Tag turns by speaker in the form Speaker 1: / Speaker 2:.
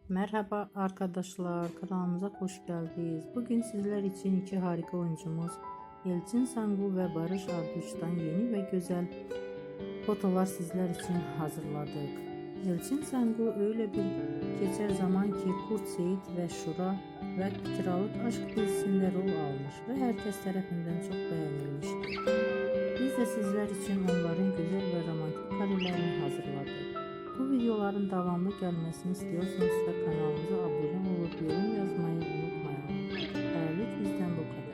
Speaker 1: Merhaba arkadaşlar, kanalımıza hoş geldiniz. Bugün sizler için iki harika oyuncumuz Elçin Sangu ve Barış Arduç'tan yeni ve güzel fotolar sizler için hazırladık. Elçin Sangu öyle bir geçer zaman ki Kurt Seyit ve Şura ve Kiralık Aşk dizisinde rol almış ve herkes tarafından çok beğenilmişti. Biz de sizler için onların güzel ve romantik karelerini hazırladık. Bu videoların devamlı gelmesini istiyorsanız da kanalımıza abone olup yorum yazmayı unutmayın. Bizden bu kadar.